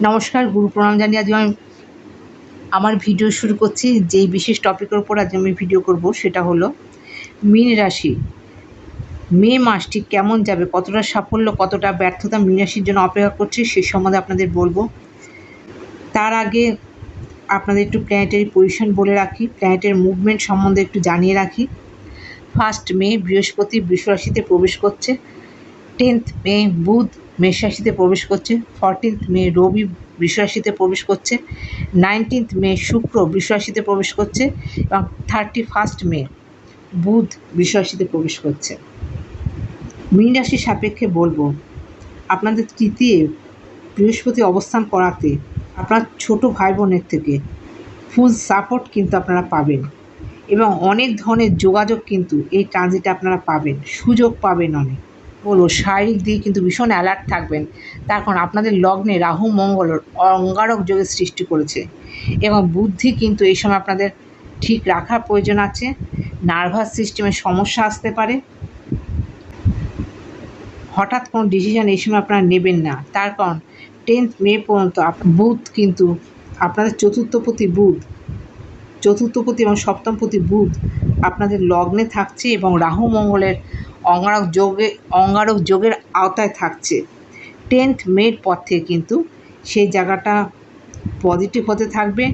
নমস্কার, গুরু প্রণাম জানিয়ে আজ আমি আমার ভিডিও শুরু করছি। যেই বিশেষ টপিকের উপর আজ আমি ভিডিও করব সেটা হলো মীন রাশি। মে মাসটি কেমন যাবে, কতটা সাফল্য কতটা ব্যর্থতা মীন রাশির জন্য অপেক্ষা করছে সে সম্বন্ধে আপনাদের বলবো। তার আগে আপনাদের একটু প্ল্যানেটারি পজিশন বলে রাখি, প্ল্যানেটের মুভমেন্ট সম্বন্ধে একটু জানিয়ে রাখি। 1 মে বৃহস্পতি বৃষ রাশিতে প্রবেশ করছে। 10 মে বুধ মেষ রাশিতে প্রবেশ করছে। 14 মে রবি বৃষ রাশিতে প্রবেশ করছে। 19 মে শুক্র বৃষ রাশিতে প্রবেশ করছে এবং 31 মে বুধ বৃষ রাশিতে প্রবেশ করছে। মীন রাশির সাপেক্ষে বলবো, আপনাদের তৃতীয় বৃহস্পতি অবস্থান করাতে আপনার ছোট ভাই বোনের থেকে ফুল সাপোর্ট কিন্তু আপনারা পাবেন এবং অনেক ধরনের যোগাযোগ কিন্তু এই ট্রানজিটে আপনারা পাবেন, সুযোগ পাবেন অনেক। বলবো শারীরিক দিকে কিন্তু ভীষণ অ্যালার্ট থাকবেন, তার কারণ আপনাদের লগ্নে রাহু মঙ্গল অঙ্গারক যোগের সৃষ্টি করেছে এবং বুদ্ধি কিন্তু এই সময় আপনাদের ঠিক রাখার প্রয়োজন আছে। নার্ভাস সিস্টেমের সমস্যা আসতে পারে, হঠাৎ কোনো ডিসিশন এই সময় আপনারা নেবেন না, তার কারণ 10 মে পর্যন্ত বুধ কিন্তু আপনাদের চতুর্থপতি এবং সপ্তমপতি বুধ আপনাদের লগ্নে থাকছে এবং রাহু মঙ্গলের অঙ্গারক যোগের আওতায় থাকছে। 10 মের পর থেকে কিন্তু সেই জায়গাটা পজিটিভ হতে থাকবে।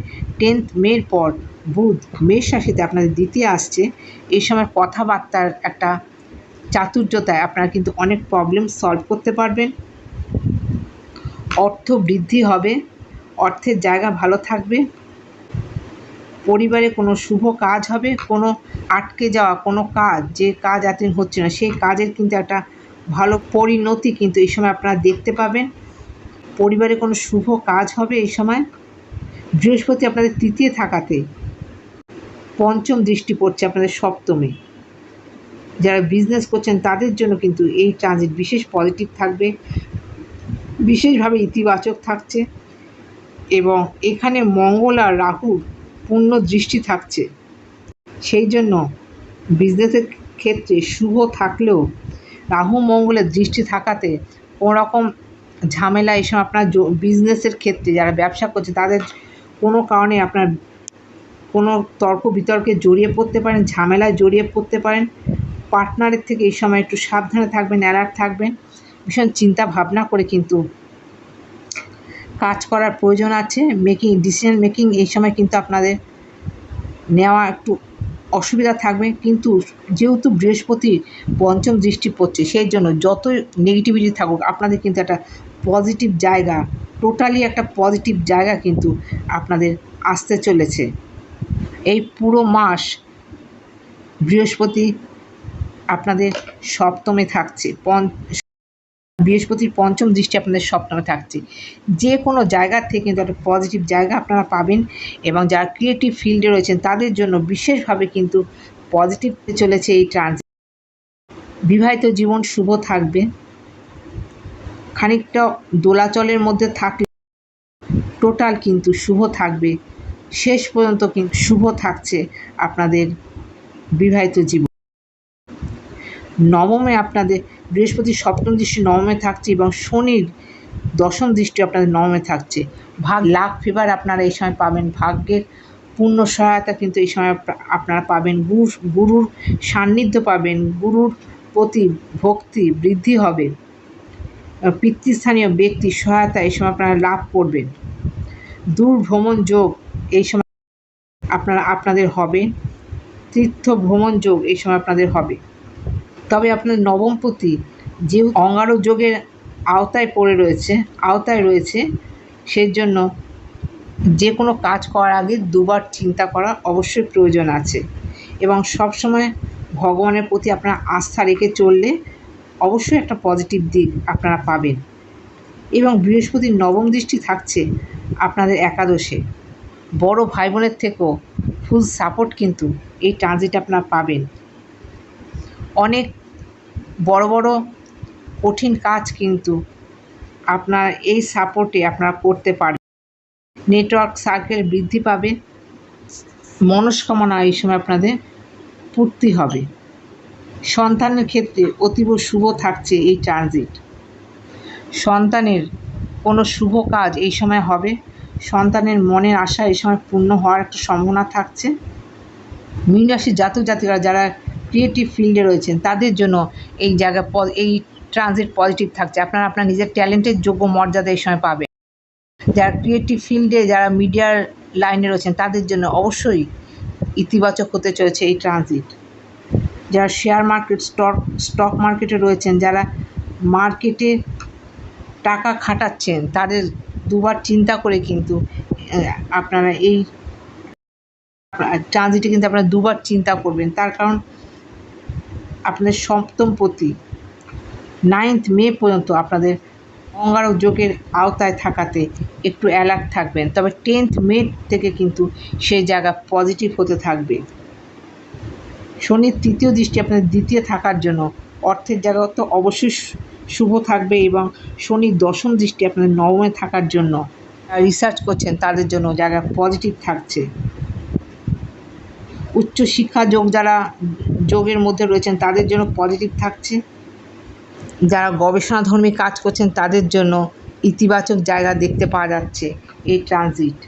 10 মের পর বুধ মেষ রাশিতে আপনাদের দ্বিতীয় আসছে। এই সময় কথাবার্তার একটা চাতুর্যতায় আপনারা কিন্তু অনেক প্রবলেম সলভ করতে পারবেন। অর্থ বৃদ্ধি হবে, অর্থের জায়গা ভালো থাকবে। পরিবারে কোনো শুভ কাজ হবে, কোনো আটকে যাওয়া কোনো কাজ, যে কাজ এতদিন হচ্ছে না সেই কাজের কিন্তু একটা ভালো পরিণতি কিন্তু এই সময় আপনারা দেখতে পাবেন। পরিবারে কোনো শুভ কাজ হবে এই সময়। বৃহস্পতি আপনাদের তৃতীয় থাকাতে পঞ্চম দৃষ্টি পড়ছে আপনাদের সপ্তমে। যারা বিজনেস করছেন তাদের জন্য কিন্তু এই ট্রানজিট বিশেষ পজিটিভ থাকবে, বিশেষভাবে ইতিবাচক থাকছে এবং এখানে মঙ্গল আর রাহুর পূর্ণ দৃষ্টি থাকছে। সেই জন্য বিজনেসের ক্ষেত্রে শুভ থাকলেও রাহু মঙ্গলের দৃষ্টি থাকাতে কোনো রকম ঝামেলা এই সময় আপনার বিজনেসের ক্ষেত্রে যারা ব্যবসা করছে তাদের কোনো কারণে আপনার কোনো তর্ক বিতর্কে জড়িয়ে পড়তে পারেন, ঝামেলায় জড়িয়ে পড়তে পারেন। পার্টনারের থেকে এই সময় একটু সাবধানে থাকবেন, অ্যালার্ট থাকবেন। ভীষণ চিন্তা ভাবনা করে কিন্তু কাজ করার প্রয়োজন আছে। ডিসিশন মেকিং এই সময় কিন্তু আপনাদের নেওয়া একটু অসুবিধা থাকবে, কিন্তু যেহেতু বৃহস্পতির পঞ্চম দৃষ্টি পড়ছে সেই জন্য যতই নেগেটিভিটি থাকুক আপনাদের কিন্তু একটা পজিটিভ জায়গা, টোটালি একটা পজিটিভ জায়গা কিন্তু আপনাদের আসতে চলেছে। এই পুরো মাস বৃহস্পতি আপনাদের সপ্তমে থাকছে, বৃহস্পতির পঞ্চম দৃষ্টি আপনাদের সপ্তমে থাকছে। যে কোনো জায়গার থেকে কিন্তু একটা পজিটিভ জায়গা আপনারা পাবেন এবং যারা ক্রিয়েটিভ ফিল্ডে রয়েছেন তাদের জন্য বিশেষভাবে কিন্তু পজিটিভ চলেছে এই ট্রানজিট। বিবাহিত জীবন শুভ থাকবে, খানিকটা দোলাচলের মধ্যে থাকলে টোটাল কিন্তু শুভ থাকবে। শেষ পর্যন্ত কিন্তু শুভ থাকছে আপনাদের বিবাহিত জীবন। নবমে আপনাদের বৃহস্পতির সপ্তম দৃষ্টি নবমে থাকছে এবং শনির দশম দৃষ্টি আপনাদের নবমে থাকছে। লাক ফেভার আপনারা এই সময় পাবেন, ভাগ্যের পূর্ণ সহায়তা কিন্তু এই সময় আপনারা পাবেন। গুরুর সান্নিধ্য পাবেন, গুরুর প্রতি ভক্তি বৃদ্ধি হবে, পিতৃস্থানীয় ব্যক্তির সহায়তা এই সময় আপনারা লাভ করবেন। দূর ভ্রমণ যোগ এই সময় আপনাদের হবে, তীর্থ ভ্রমণ যোগ এই সময় আপনাদের হবে। তবে আপনার নবমপতি যে অঙ্গারক যোগের আওতায় রয়েছে সেই জন্য যে কোনো কাজ করার আগে দুবার চিন্তা করা অবশ্যই প্রয়োজন আছে এবং সবসময় ভগবানের প্রতি আপনারা আস্থা রেখে চললে অবশ্যই একটা পজিটিভ দিক আপনারা পাবেন। এবং বৃহস্পতির নবম দৃষ্টি থাকছে আপনাদের একাদশে। বড় ভাই বোনের থেকেও ফুল সাপোর্ট কিন্তু এই ট্রানজিট আপনারা পাবেন। অনেক বড় বড় কঠিন কাজ কিন্তু আপনার এই সাপোর্টে আপনারা করতে পারবেন। নেটওয়ার্ক সার্কেল বৃদ্ধি পাবে, মনস্কামনা এই সময় আপনাদের পূর্তি হবে। সন্তানের ক্ষেত্রে অতীব শুভ থাকছে এই ট্রানজিট। সন্তানের কোনো শুভ কাজ এই সময় হবে। সন্তানের মনের আশা এই সময় পূর্ণ হওয়ার একটা সম্ভাবনা থাকছে। মীন রাশির জাতক জাতিকারা যারা ক্রিয়েটিভ ফিল্ডে রয়েছেন তাদের জন্য এই জায়গা এই ট্রানজিট পজিটিভ থাকছে। আপনারা আপনার নিজের ট্যালেন্টের যোগ্য মর্যাদা এই সময় পাবেন। যারা ক্রিয়েটিভ ফিল্ডে, যারা মিডিয়ার লাইনে রয়েছেন তাদের জন্য অবশ্যই ইতিবাচক হতে চলেছে এই ট্রানজিট। যারা শেয়ার মার্কেট, স্টক মার্কেটে রয়েছেন, যারা মার্কেটে টাকা খাটাচ্ছেন, তাদের দুবার চিন্তা করে কিন্তু আপনারা এই ট্রানজিটে কিন্তু আপনারা দুবার চিন্তা করবেন। তার কারণ আপনাদের সপ্তমপতি 9th মে পর্যন্ত আপনাদের অঙ্গারক যোগের আওতায় থাকাতে একটু অ্যালার্ট থাকবেন। তবে 10th মে থেকে কিন্তু সেই জায়গা পজিটিভ হতে থাকবে। শনির তৃতীয় দৃষ্টি আপনাদের দ্বিতীয় থাকার জন্য অর্থের জায়গা তো অবশ্যই শুভ থাকবে, এবং শনির দশম দৃষ্টি আপনাদের নবমে থাকার জন্য রিসার্চ করছেন তাদের জন্য জায়গা পজিটিভ থাকছে। উচ্চশিক্ষা যোগ যারা যোগের মধ্যে রয়েছেন তাদের জন্য পজিটিভ থাকছে। যারা গবেষণাধর্মী কাজ করছেন তাদের জন্য ইতিবাচক জায়গা দেখতে পাওয়া যাচ্ছে এই ট্রানজিট।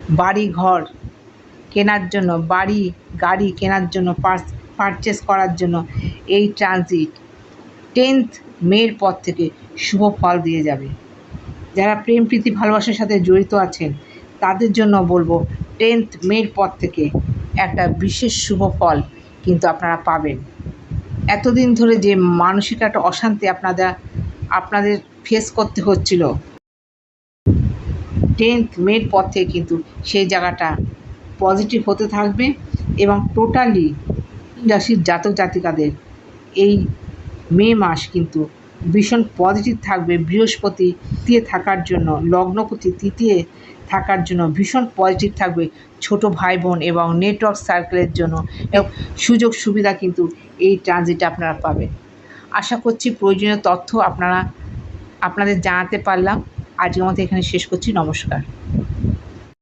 বাড়ি ঘর কেনার জন্য, বাড়ি গাড়ি কেনার জন্য, পারচেস করার জন্য এই ট্রানজিট 10th মের পর থেকে শুভ ফল দিয়ে যাবে। যারা প্রেম প্রীতি ভালোবাসার সাথে জড়িত আছেন তাদের জন্য বলবো 10th মের পর থেকে একটা বিশেষ শুভ ফল কিন্তু আপনারা পাবেন। এতদিন ধরে যে মানসিক একটা অশান্তি আপনাদের ফেস করতে হচ্ছিল, 10th মের পর থেকে কিন্তু সেই জায়গাটা পজিটিভ হতে থাকবে। এবং টোটালি রাশির জাতক জাতিকাদের এই মে মাস কিন্তু ভীষণ পজিটিভ থাকবে। বৃহস্পতি তৃতীয় থাকার জন্য, লগ্নপতি তৃতীয় থাকার জন্য ভীষণ পজিটিভ থাকবে ছোট ভাই বোন এবং নেটওয়ার্ক সার্কেলের জন্য, এবং সুযোগ সুবিধা কিন্তু এই ট্রানজিটে আপনারা পাবেন। আশা করছি প্রয়োজনীয় তথ্য আপনাদের জানাতে পারলাম। আজকের মতো এখানে শেষ করছি। নমস্কার।